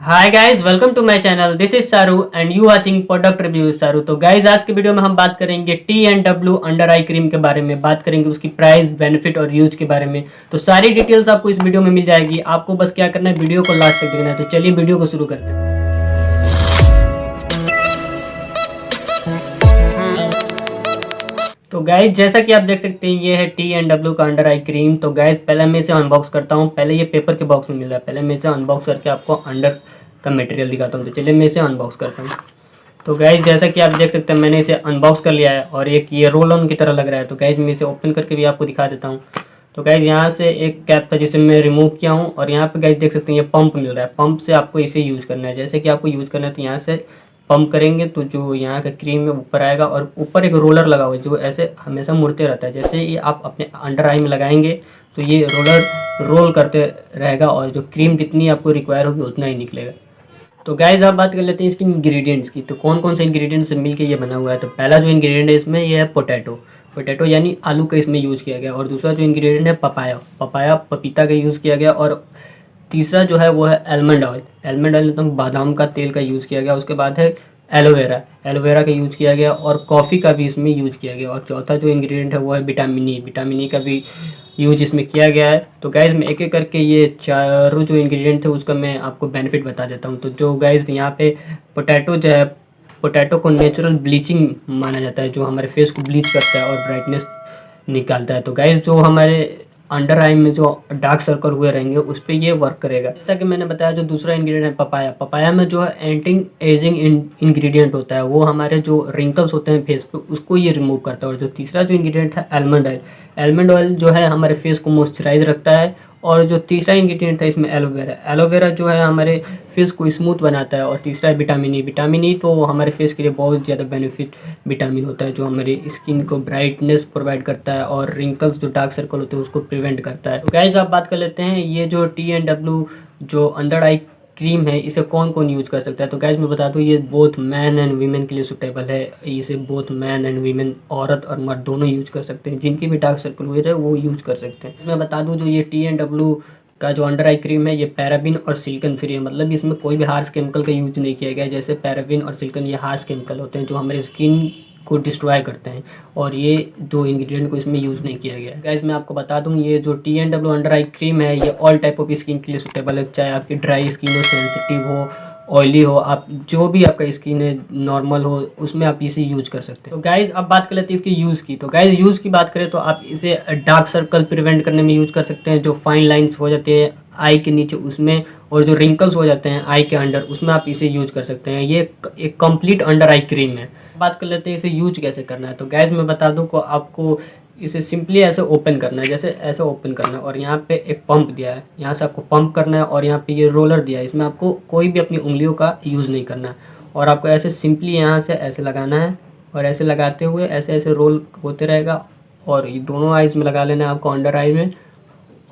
Hi guys, welcome to my channel. This is Saru and you watching product review Saru. तो guys, आज के video में हम बात करेंगे टी&डब्ल्यू अंडर आई क्रीम के बारे में, बात करेंगे उसकी प्राइस, बेनिफिट और यूज के बारे में। तो सारी डिटेल्स आपको इस वीडियो में मिल जाएगी। आपको बस क्या करना है, वीडियो को लास्ट तक देखना है। तो चलिए वीडियो को शुरू करते हैं। तो गाइज, जैसा कि आप देख सकते हैं, ये है टी&डब्ल्यू का अंडर आई क्रीम। तो गाइज, पहले मैं इसे अनबॉक्स करता हूँ। पहले ये पेपर के बॉक्स में मिल रहा है, पहले मैं इसे अनबॉक्स करके आपको अंडर का मटेरियल दिखाता हूँ। तो चलिए मैं इसे अनबॉक्स करता हूँ। तो गाइज, जैसा कि आप देख सकते हैं, मैंने इसे अनबॉक्स कर लिया है और एक ये रोल ऑन की तरह लग रहा है। तो गाइज, मैं इसे ओपन करके भी आपको दिखा देता हूँ। तो गाइज, यहाँ से एक कैप था जिसे मैं रिमूव किया हूँ और यहाँ पे गाइज देख सकते हैं ये पंप मिल रहा है। पंप से आपको इसे यूज़ करना है। जैसे कि आपको यूज़ करना है तो यहाँ से पंप करेंगे तो जो यहाँ का क्रीम है ऊपर आएगा और ऊपर एक रोलर लगा हुआ है जो ऐसे हमेशा मुड़ते रहता है। जैसे ये आप अपने अंडर आई में लगाएंगे तो ये रोलर रोल करते रहेगा और जो क्रीम जितनी आपको रिक्वायर होगी उतना ही निकलेगा। तो गाइज, आप बात कर लेते हैं इसके इंग्रेडिएंट्स की। तो कौन कौन से इंग्रेडिएंट्स से मिलके ये बना हुआ है। तो पहला जो इंग्रेडिएंट है इसमें ये है पोटैटो यानी आलू का इसमें यूज़ किया गया। और दूसरा जो इंग्रेडिएंट है पपाया पपीता का यूज़ किया गया। और तीसरा जो है वो है आलमंड ऑयल तो बादाम का तेल का यूज़ किया गया। उसके बाद है एलोवेरा का यूज़ किया गया और कॉफ़ी का भी इसमें यूज़ किया गया। और चौथा जो इंग्रेडिएंट है वो है विटामिन ई का भी यूज इसमें किया गया है। तो गाइज़, मैं एक एक करके ये चारों जो इंग्रेडिएंट थे उसका मैं आपको बेनिफिट बता देता हूँ। तो जो गाइज़ यहाँ पे पोटैटो जो है, पोटैटो को नेचुरल ब्लीचिंग माना जाता है, जो हमारे फेस को ब्लीच करता है और ब्राइटनेस निकालता है। तो गाइज़, जो हमारे अंडर आई में जो डार्क सर्कल हुए रहेंगे उस पर ये वर्क करेगा। जैसा कि मैंने बताया, जो दूसरा इंग्रेडिएंट है पपाया में जो है एंटी एजिंग इंग्रेडिएंट होता है, वो हमारे जो रिंकल्स होते हैं फेस पे उसको ये रिमूव करता है। और जो तीसरा जो इंग्रेडिएंट था आलमंड ऑयल जो है हमारे फेस को मॉइस्चराइज रखता है। और जो तीसरा इंग्रेडिएंट था इसमें एलोवेरा जो है हमारे फेस को स्मूथ बनाता है। और तीसरा है विटामिन ई तो हमारे फेस के लिए बहुत ज़्यादा बेनिफिट विटामिन होता है, जो हमारी स्किन को ब्राइटनेस प्रोवाइड करता है और रिंकल्स जो डार्क सर्कल होते हैं उसको प्रिवेंट करता है। तो गाइस, आप बात कर लेते हैं ये जो टी&डब्ल्यू जो अंडर आई क्रीम है इसे कौन कौन यूज कर सकता है। तो गाइज, मैं बता दूं ये बोथ मैन एंड वीमेन के लिए सूटेबल है। इसे बोथ मैन एंड वीमेन, औरत और मर्द दोनों यूज कर सकते हैं। जिनकी भी डार्क सर्कल हुए रहे वो यूज कर सकते हैं। मैं बता दूं जो ये टी&डब्ल्यू का जो अंडर आई क्रीम है ये पैराबिन और सिलिकन फ्री है। मतलब इसमें कोई भी हार्श केमिकल का यूज नहीं किया गया। जैसे पैराबिन और सिलिकन ये हार्श केमिकल होते हैं जो हमारे स्किन को डिस्ट्रॉय करते हैं, और ये दो इंग्रेडिएंट को इसमें यूज़ नहीं किया गया है। गाइस, मैं आपको बता दूं ये जो टी&डब्ल्यू अंडर आई क्रीम है ये ऑल टाइप ऑफ स्किन के लिए सूटेबल है। चाहे आपकी ड्राई स्किन हो, सेंसिटिव हो, ऑयली हो, आप जो भी आपका स्किन है नॉर्मल हो उसमें आप इसे यूज कर सकते हैं। तो गाइज, अब बात कर लेते हैं इसकी यूज़ की। तो गाइज, यूज़ की बात करें तो आप इसे डार्क सर्कल प्रिवेंट करने में यूज कर सकते हैं। जो फाइन लाइंस हो जाते हैं आई के नीचे उसमें, और जो रिंकल्स हो जाते हैं आई के अंडर उसमें आप इसे यूज कर सकते हैं। ये एक कंप्लीट अंडर आई क्रीम है। बात कर लेते हैं इसे यूज कैसे करना है। तो गाइज, मैं बता दूं को आपको इसे सिंपली ऐसे ओपन करना है, जैसे ऐसे ओपन करना है और यहाँ पे एक पंप दिया है, यहाँ से आपको पंप करना है। और यहाँ पे ये रोलर दिया है, इसमें आपको कोई भी अपनी उंगलियों का यूज़ नहीं करना है। और आपको ऐसे सिंपली यहाँ से ऐसे लगाना है और ऐसे लगाते हुए ऐसे ऐसे रोल होते रहेगा। और ये दोनों आइज़ में लगा लेना है आपको, अंडर आई में।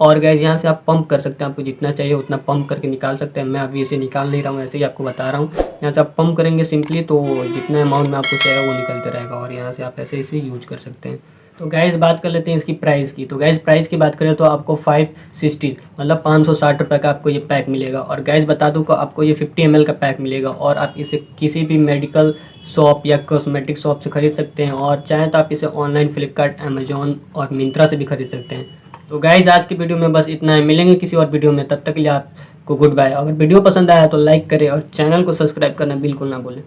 और गैस, यहाँ से आप पंप कर सकते हैं, आपको जितना चाहिए उतना पंप करके निकाल सकते हैं। मैं अभी इसे निकाल नहीं रहा हूँ, ऐसे ही आपको बता रहा हूँ। यहाँ से आप पंप करेंगे सिंपली तो जितना अमाउंट में आपको चाहिए वो निकलते रहेगा और यहाँ से आप ऐसे इसे यूज कर सकते हैं। तो गैस, बात कर लेते हैं इसकी प्राइस की। तो गैस, प्राइस की बात करें तो आपको 560 मतलब 560 रुपये का आपको ये पैक मिलेगा। और गैस, बता दूँ को आपको ये 50 ml का पैक मिलेगा। और आप इसे किसी भी मेडिकल शॉप या कॉस्मेटिक शॉप से खरीद सकते हैं, और चाहें तो आप इसे ऑनलाइन फ्लिपकार्ट, अमेजोन और मिंत्रा से भी खरीद सकते हैं। तो गाइज, आज की वीडियो में बस इतना है। मिलेंगे किसी और वीडियो में, तब तक के लिए आपको गुड बाय। अगर वीडियो पसंद आया तो लाइक करें और चैनल को सब्सक्राइब करना बिल्कुल ना भूलें।